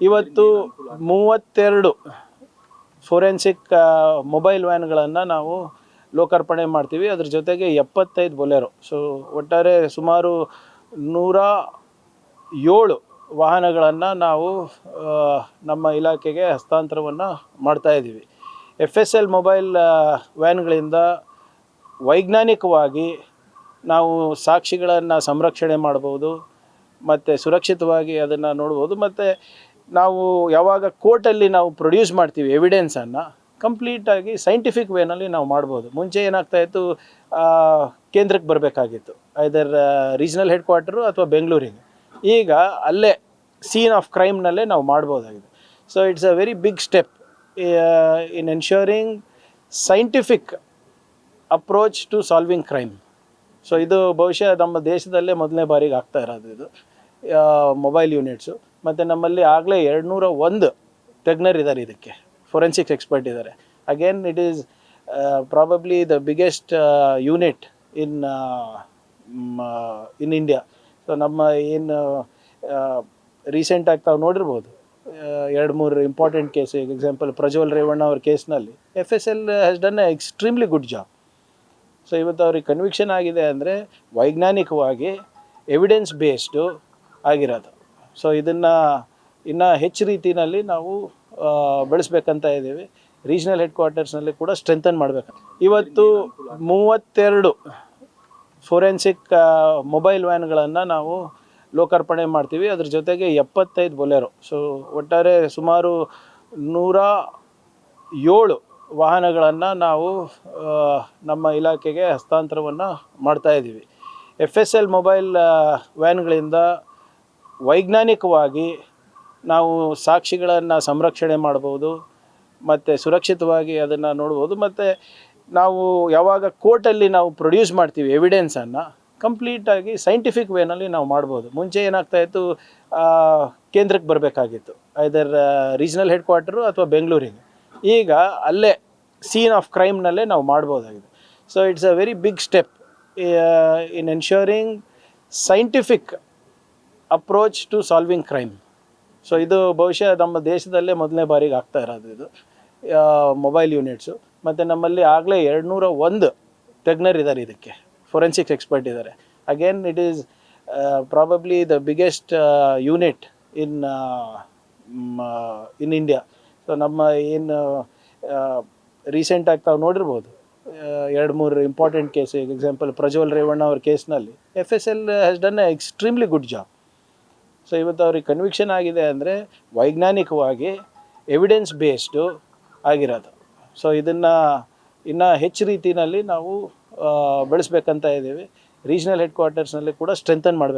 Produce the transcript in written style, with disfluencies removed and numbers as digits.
ಇವತ್ತು 32 forensic mobile ವ್ಯಾನ್ಗಳನ್ನು ನಾವು ಲೋಕಾರ್ಪಣೆ ಮಾಡ್ತೀವಿ. ಅದ್ರ ಜೊತೆಗೆ 75 ಬೊಲೆರೋ. ಸೊ ಒಟ್ಟಾರೆ ಸುಮಾರು 107 ವಾಹನಗಳನ್ನು ನಾವು ನಮ್ಮ ಇಲಾಖೆಗೆ ಹಸ್ತಾಂತರವನ್ನು ಮಾಡ್ತಾಯಿದ್ದೀವಿ. FSL ಮೊಬೈಲ್ ವ್ಯಾನ್ಗಳಿಂದ ವೈಜ್ಞಾನಿಕವಾಗಿ ನಾವು ಸಾಕ್ಷಿಗಳನ್ನು ಸಂರಕ್ಷಣೆ ಮಾಡ್ಬೋದು ಮತ್ತು ಸುರಕ್ಷಿತವಾಗಿ ಅದನ್ನು ನೋಡ್ಬೋದು. ಮತ್ತು ನಾವು ಯಾವಾಗ ಕೋರ್ಟಲ್ಲಿ ನಾವು ಪ್ರೊಡ್ಯೂಸ್ ಮಾಡ್ತೀವಿ ಎವಿಡೆನ್ಸನ್ನು ಕಂಪ್ಲೀಟಾಗಿ ಸೈಂಟಿಫಿಕ್ ವೇನಲ್ಲಿ ನಾವು ಮಾಡ್ಬೋದು. ಮುಂಚೆ ಏನಾಗ್ತಾಯಿತ್ತು, ಕೇಂದ್ರಕ್ಕೆ ಬರಬೇಕಾಗಿತ್ತು, ಐದರ್ ರೀಜ್ನಲ್ ಹೆಡ್ ಕ್ವಾರ್ಟರು ಅಥವಾ ಬೆಂಗಳೂರಿಗೆ. ಈಗ ಅಲ್ಲೇ ಸೀನ್ ಆಫ್ ಕ್ರೈಮ್ನಲ್ಲೇ ನಾವು ಮಾಡ್ಬೋದಾಗಿದೆ. So it's a very big step in ensuring scientific approach to solving crime. So ಇದು ಬಹುಶಃ ನಮ್ಮ ದೇಶದಲ್ಲೇ ಮೊದಲನೇ ಬಾರಿಗೆ ಆಗ್ತಾ ಇರೋದು ಇದು ಮೊಬೈಲ್ ಯೂನಿಟ್ಸು. ಮತ್ತು ನಮ್ಮಲ್ಲಿ ಆಗಲೇ 201 ತಜ್ಞರಿದ್ದಾರೆ, ಇದಕ್ಕೆ ಫೊರೆನ್ಸಿಕ್ಸ್ ಎಕ್ಸ್ಪರ್ಟ್ ಇದ್ದಾರೆ. Again it is probably the biggest unit in India. So ನಮ್ಮ ಏನು ರೀಸೆಂಟಾಗಿ ತಾವು ನೋಡಿರ್ಬೋದು 2-3 important case. Example Prajwal Revanna ಅವ್ರ ಕೇಸ್ನಲ್ಲಿ FSL has done A extremely good job. So ಇವತ್ತು ಅವ್ರಿಗೆ ಕನ್ವಿಕ್ಷನ್ ಆಗಿದೆ ಅಂದರೆ ವೈಜ್ಞಾನಿಕವಾಗಿ ಎವಿಡೆನ್ಸ್ ಬೇಸ್ಡು ಆಗಿರೋದು. ಸೊ ಇದನ್ನು ಇನ್ನೂ ಹೆಚ್ಚು ರೀತಿಯಲ್ಲಿ ನಾವು ಬೆಳೆಸ್ಬೇಕಂತ ಇದ್ದೀವಿ. ರೀಜ್ನಲ್ ಹೆಡ್ ಕ್ವಾರ್ಟರ್ಸ್ನಲ್ಲಿ ಕೂಡ ಸ್ಟ್ರೆಂಥನ್ ಮಾಡಬೇಕು. ಇವತ್ತು 32 ಫೋರೆನ್ಸಿಕ್ ಮೊಬೈಲ್ ವ್ಯಾನ್ಗಳನ್ನು ನಾವು ಲೋಕಾರ್ಪಣೆ ಮಾಡ್ತೀವಿ. ಅದ್ರ ಜೊತೆಗೆ 75 ಬೊಲೆರೋ. ಸೊ ಒಟ್ಟಾರೆ ಸುಮಾರು 107 ವಾಹನಗಳನ್ನು ನಾವು ನಮ್ಮ ಇಲಾಖೆಗೆ ಹಸ್ತಾಂತರವನ್ನು ಮಾಡ್ತಾಯಿದ್ದೀವಿ. FSL ಮೊಬೈಲ್ ವ್ಯಾನ್ಗಳಿಂದ ವೈಜ್ಞಾನಿಕವಾಗಿ ನಾವು ಸಾಕ್ಷಿಗಳನ್ನು ಸಂರಕ್ಷಣೆ ಮಾಡ್ಬೋದು ಮತ್ತು ಸುರಕ್ಷಿತವಾಗಿ ಅದನ್ನು ನೋಡ್ಬೋದು. ಮತ್ತು ನಾವು ಯಾವಾಗ ಕೋರ್ಟಲ್ಲಿ ನಾವು ಪ್ರೊಡ್ಯೂಸ್ ಮಾಡ್ತೀವಿ ಎವಿಡೆನ್ಸನ್ನು ಕಂಪ್ಲೀಟಾಗಿ ಸೈಂಟಿಫಿಕ್ ವೇನಲ್ಲಿ ನಾವು ಮಾಡ್ಬೋದು. ಮುಂಚೆ ಏನಾಗ್ತಾಯಿತ್ತು, ಕೇಂದ್ರಕ್ಕೆ ಬರಬೇಕಾಗಿತ್ತು, ಐದರ್ ರೀಜ್ನಲ್ ಹೆಡ್ ಕ್ವಾರ್ಟರು ಅಥವಾ ಬೆಂಗಳೂರಿಗೆ. ಈಗ ಅಲ್ಲೇ ಸೀನ್ ಆಫ್ ಕ್ರೈಮ್ನಲ್ಲೇ ನಾವು ಮಾಡ್ಬೋದಾಗಿದೆ. So it's a very big step in ensuring scientific approach to solving crime. So ಇದು ಬಹುಶಃ ನಮ್ಮ ದೇಶದಲ್ಲೇ ಮೊದಲನೇ ಬಾರಿಗೆ ಆಗ್ತಾ ಇರೋದು ಇದು ಮೊಬೈಲ್ ಯೂನಿಟ್ಸು. ಮತ್ತು ನಮ್ಮಲ್ಲಿ ಆಗಲೇ 201 ತಜ್ಞರಿದ್ದಾರೆ, ಇದಕ್ಕೆ ಫೊರೆನ್ಸಿಕ್ಸ್ ಎಕ್ಸ್ಪರ್ಟ್ ಇದ್ದಾರೆ. Again it is probably the biggest unit in India. So ನಮ್ಮ ಏನು ರೀಸೆಂಟಾಗಿ ತಾವು ನೋಡಿರ್ಬೋದು 2-3 important case. Example Prajwal Revanna ಅವ್ರ ಕೇಸ್ನಲ್ಲಿ FSL has done A extremely good job. So ಇವತ್ತು ಅವ್ರಿಗೆ ಕನ್ವಿಕ್ಷನ್ ಆಗಿದೆ ಅಂದರೆ ವೈಜ್ಞಾನಿಕವಾಗಿ ಎವಿಡೆನ್ಸ್ ಬೇಸ್ಡು ಆಗಿರೋದು. ಸೊ ಇದನ್ನು ಇನ್ನೂ ಹೆಚ್ಚು ರೀತಿಯಲ್ಲಿ ನಾವು ಬೆಳೆಸ್ಬೇಕಂತ ಇದ್ದೀವಿ. ರೀಜ್ನಲ್ ಹೆಡ್ ಕ್ವಾರ್ಟರ್ಸ್ನಲ್ಲಿ ಕೂಡ ಸ್ಟ್ರೆಂಥನ್ ಮಾಡಬೇಕು.